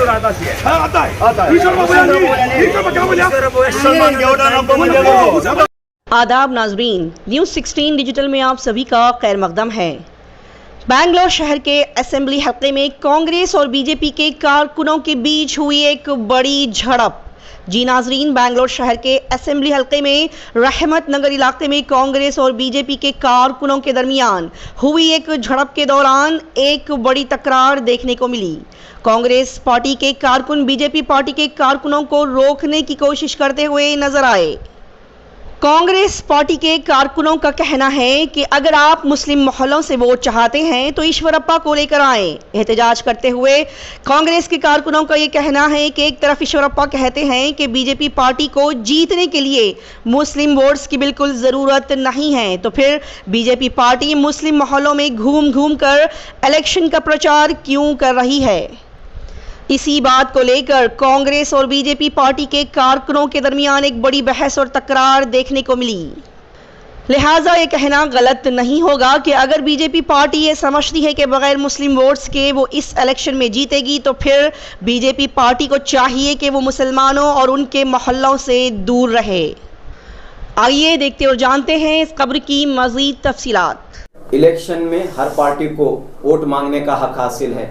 आता है? आता है। आदाब नाजरीन, न्यूज़ 16 डिजिटल में आप सभी का खैर मकदम है। बेंगलोर शहर के असेंबली हल्के में कांग्रेस और बीजेपी के कारकुनों के बीच हुई एक बड़ी झड़प। जी नाजरीन, बेंगलोर शहर के असेंबली हल्के में रहमत नगर इलाके में कांग्रेस और बीजेपी के कारकुनों के दरमियान हुई एक झड़प के दौरान एक बड़ी तकरार देखने को मिली। कांग्रेस पार्टी के कारकुन बीजेपी पार्टी के कारकुनों को रोकने की कोशिश करते हुए नजर आए। कांग्रेस पार्टी के कारकुनों का कहना है कि अगर आप मुस्लिम मोहल्लों से वोट चाहते हैं तो ईश्वरप्पा को लेकर आएं। एहतजाज करते हुए कांग्रेस के कारकुनों का ये कहना है कि एक तरफ ईश्वरप्पा कहते हैं कि बीजेपी पार्टी को जीतने के लिए मुस्लिम वोट्स की बिल्कुल ज़रूरत नहीं है, तो फिर बीजेपी पार्टी मुस्लिम मोहल्लों में घूम घूम कर इलेक्शन का प्रचार क्यों कर रही है। इसी बात को लेकर कांग्रेस और बीजेपी पार्टी के कारकुनों के दरमियान एक बड़ी बहस और तकरार देखने को मिली। लिहाजा ये कहना गलत नहीं होगा कि अगर बीजेपी पार्टी ये समझती है कि बगैर मुस्लिम वोट्स के वो इस इलेक्शन में जीतेगी, तो फिर बीजेपी पार्टी को चाहिए कि वो मुसलमानों और उनके मोहल्लों से दूर रहे। आइए देखते और जानते हैं इस खबर की मज़ीद तफसीलात। इलेक्शन में हर पार्टी को वोट मांगने का हक हासिल है।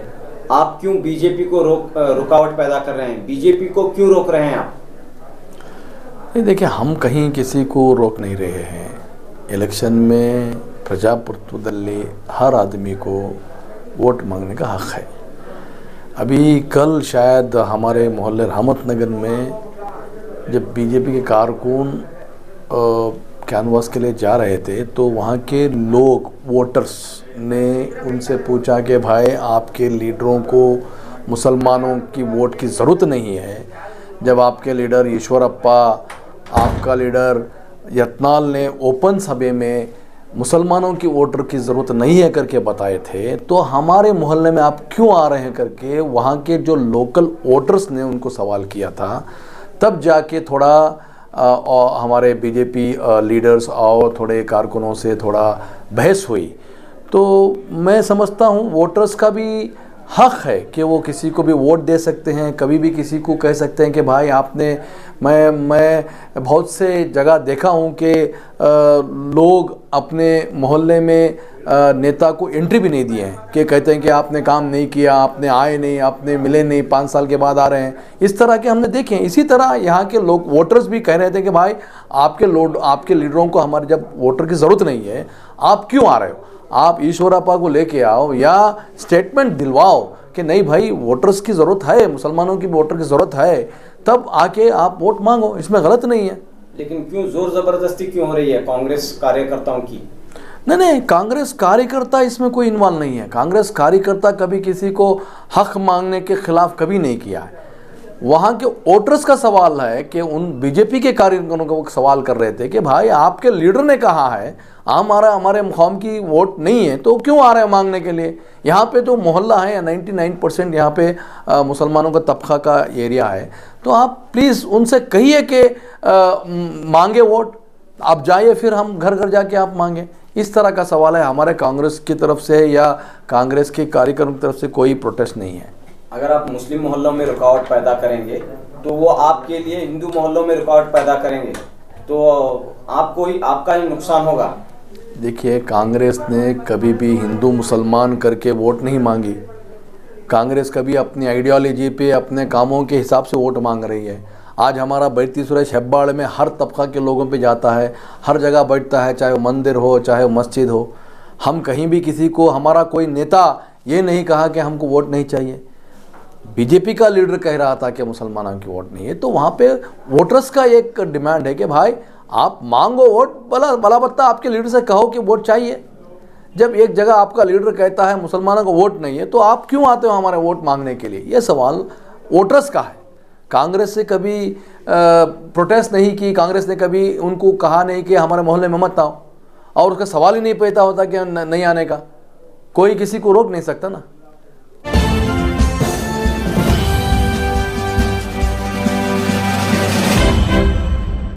आप क्यों बीजेपी को रुकावट पैदा कर रहे हैं? बीजेपी को क्यों रोक रहे हैं आप? नहीं, देखिए, हम कहीं किसी को रोक नहीं रहे हैं। इलेक्शन में प्रजाप्रतिनिधि हर आदमी को वोट मांगने का हक है। अभी कल शायद हमारे मोहल्ले रहमत नगर में जब बीजेपी के कारकुन कैनवास के लिए जा रहे थे तो वहाँ के लोग वोटर्स ने उनसे पूछा कि भाई, आपके लीडरों को मुसलमानों की वोट की ज़रूरत नहीं है। जब आपके लीडर ईश्वरप्पा, आपका लीडर यत्नाल ने ओपन सभा में मुसलमानों की वोटर की ज़रूरत नहीं है करके बताए थे, तो हमारे मोहल्ले में आप क्यों आ रहे हैं करके वहाँ के जो लोकल वोटर्स ने उनको सवाल किया था। तब जाके थोड़ा और हमारे बीजेपी लीडर्स और थोड़े कारकुनों से थोड़ा बहस हुई। तो मैं समझता हूँ वोटर्स का भी हक है कि वो किसी को भी वोट दे सकते हैं, कभी भी किसी को कह सकते हैं कि भाई आपने मैं बहुत से जगह देखा हूँ कि लोग अपने मोहल्ले में नेता को एंट्री भी नहीं दिए हैं, कि कहते हैं कि आपने काम नहीं किया, आपने आए नहीं, आपने मिले नहीं, 5 साल के बाद आ रहे हैं। इस तरह के हमने देखे हैं। इसी तरह यहाँ के लोग वोटर्स भी कह रहे थे कि भाई आपके लीडरों को हमारे जब वोटर की ज़रूरत नहीं है, आप क्यों आ रहे हो? आप ईश्वरप्पा को लेके आओ या स्टेटमेंट दिलवाओ कि नहीं भाई, वोटर्स की ज़रूरत है, मुसलमानों की वोटर की ज़रूरत है, तब आके आप वोट मांगो, इसमें गलत नहीं है। लेकिन क्यों जोर ज़बरदस्ती क्यों हो रही है कांग्रेस कार्यकर्ताओं की? नहीं, कांग्रेस कार्यकर्ता इसमें कोई इन्वॉल्व नहीं है। कांग्रेस कार्यकर्ता कभी किसी को हक मांगने के खिलाफ कभी नहीं किया है। वहाँ के वोटर्स का सवाल है कि उन बीजेपी के कार्यकर्ताओं को सवाल कर रहे थे कि भाई, आपके लीडर ने कहा है हमारे मुकाम की वोट नहीं है, तो क्यों आ रहे हैं मांगने के लिए? यहाँ पे तो मोहल्ला है, 99% यहाँ पे मुसलमानों का तबका का एरिया है। तो आप प्लीज़ उनसे कहिए कि मांगे वोट, आप जाइए, फिर हम घर घर जाके आप मांगे। इस तरह का सवाल है। हमारे कांग्रेस की तरफ से या कांग्रेस के कार्यकर्ताओं की तरफ से कोई प्रोटेस्ट नहीं है। अगर आप मुस्लिम मोहल्लों में रुकावट पैदा करेंगे तो वो आपके लिए हिंदू मोहल्लों में रुकावट पैदा करेंगे, तो आपका ही नुकसान होगा। देखिए, कांग्रेस ने कभी भी हिंदू मुसलमान करके वोट नहीं मांगी। कांग्रेस कभी अपनी आइडियोलॉजी पे, अपने कामों के हिसाब से वोट मांग रही है। आज हमारा बैठती सुरेश हेब्बाड़ में हर तबका के लोगों पे जाता है, हर जगह बैठता है, चाहे वो मंदिर हो चाहे वो मस्जिद हो। हम कहीं भी किसी को, हमारा कोई नेता ये नहीं कहा कि हमको वोट नहीं चाहिए। बीजेपी का लीडर कह रहा था कि मुसलमानों की वोट नहीं है, तो वहाँ पे वोटर्स का एक डिमांड है कि भाई आप मांगो वोट, भला बत्ता आपके लीडर से कहो कि वोट चाहिए। जब एक जगह आपका लीडर कहता है मुसलमानों को वोट नहीं है, तो आप क्यों आते हो हमारे वोट मांगने के लिए? ये सवाल वोटर्स का है। कांग्रेस से कभी प्रोटेस्ट नहीं की, कांग्रेस ने कभी उनको कहा नहीं कि हमारे मोहल्ले में मत आओ, और उसका सवाल ही नहीं पैदा होता कि नहीं आने का। कोई किसी को रोक नहीं सकता ना।